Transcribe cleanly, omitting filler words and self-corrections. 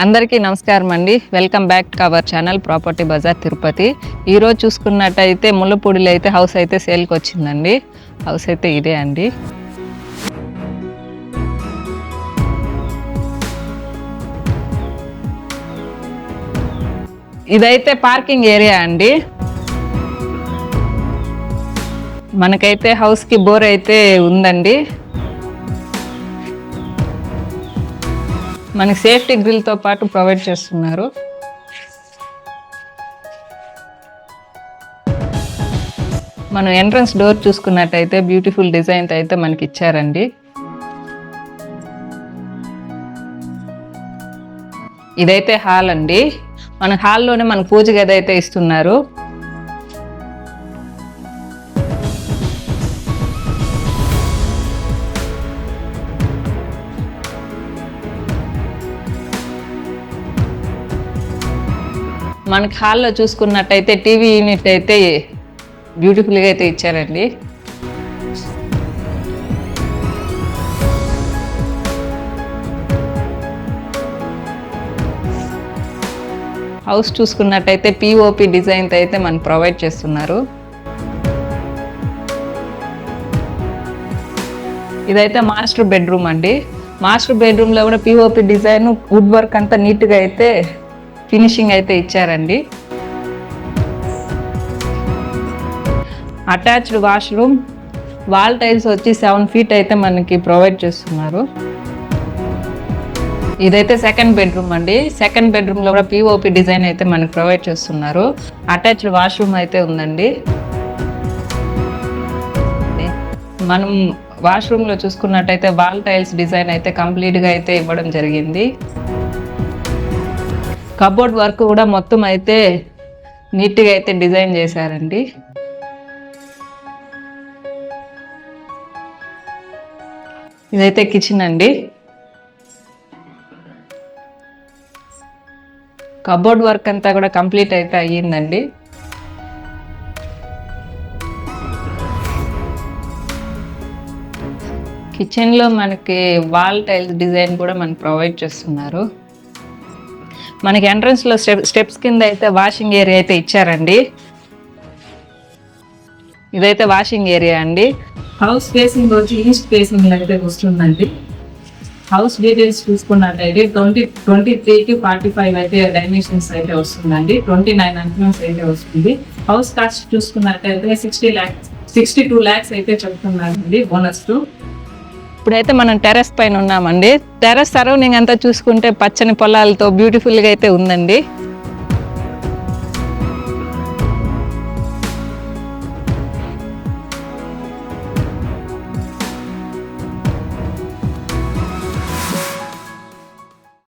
అందరికీ నమస్కారం అండి. Welcome back to our channel property bazaar Tirupati. ఈరోజు చూసుకున్నట్టయితే ముళ్ళపూడిలో అయితే హౌస్ అయితే సేల్కి వచ్చిందండి. హౌస్ అయితే ఇదే అండి. ఇదైతే పార్కింగ్ ఏరియా అండి. మనకైతే హౌస్కి బోర్ అయితే ఉందండి. మనకి సేఫ్టీ గ్రిల్తో పాటు ప్రొవైడ్ చేస్తున్నారు. మనం ఎంట్రన్స్ డోర్ చూసుకున్నట్టయితే బ్యూటిఫుల్ డిజైన్ అయితే మనకి ఇచ్చారండి. ఇదైతే హాల్ అండి. మన హాల్లోనే మన పూజ గది అయితే ఇస్తున్నారు. మనకి హాల్లో చూసుకున్నట్టయితే టీవీ యూనిట్ అయితే బ్యూటిఫుల్గా అయితే ఇచ్చారండి. హౌస్ చూసుకున్నట్టయితే పిఓపి డిజైన్ అయితే మనకు ప్రొవైడ్ చేస్తున్నారు. ఇదైతే మాస్టర్ బెడ్రూమ్ అండి. మాస్టర్ బెడ్రూమ్లో కూడా పిఓపి డిజైన్ వుడ్ వర్క్ అంతా నీట్గా అయితే ఫినిషింగ్ అయితే ఇచ్చారండి. అటాచ్డ్ వాష్రూమ్, వాల్ టైల్స్ వచ్చి 7 feet అయితే మనకి ప్రొవైడ్ చేస్తున్నారు. ఇదైతే సెకండ్ బెడ్రూమ్ అండి. సెకండ్ బెడ్రూమ్లో కూడా పిఓపి డిజైన్ అయితే మనకి ప్రొవైడ్ చేస్తున్నారు. అటాచ్డ్ వాష్రూమ్ అయితే ఉందండి. మనం వాష్రూమ్లో చూసుకున్నట్టయితే వాల్ టైల్స్ డిజైన్ అయితే కంప్లీట్గా అయితే ఇవ్వడం జరిగింది. కబోర్డ్ వర్క్ కూడా మొత్తం అయితే నీట్గా అయితే డిజైన్ చేశారండి. ఇదైతే కిచెన్ అండి. కబోర్డ్ వర్క్ అంతా కూడా కంప్లీట్ అయితే అయ్యిందండి. కిచెన్లో మనకి వాల్ టైల్స్ డిజైన్ కూడా మనకి ప్రొవైడ్ చేస్తున్నారు. మనకి ఎంట్రన్స్లో స్టెప్స్ కింద అయితే వాషింగ్ ఏరియా అయితే ఇచ్చారండి. ఇదైతే వాషింగ్ ఏరియా అండి. హౌస్ ఫేసింగ్ వచ్చి ఈస్ట్ ఫేసింగ్ అయితే వస్తుందండి. హౌస్ డీటెయిల్స్ చూసుకున్నట్టయితే 23 to 45 అయితే డైమెన్షన్స్ అయితే వస్తుందండి. 29 అంటున్నాస్ అయితే వస్తుంది. హౌస్ కాస్ట్ చూసుకున్నట్టయితే 62 lakhs అయితే చెప్తున్నారండి బోనస్ టు. ఇప్పుడైతే మనం టెర్రస్ పైన ఉన్నామండి. టెర్రస్ సరౌండింగ్ అంతా చూసుకుంటే పచ్చని పొలాలతో బ్యూటిఫుల్గా అయితే ఉందండి.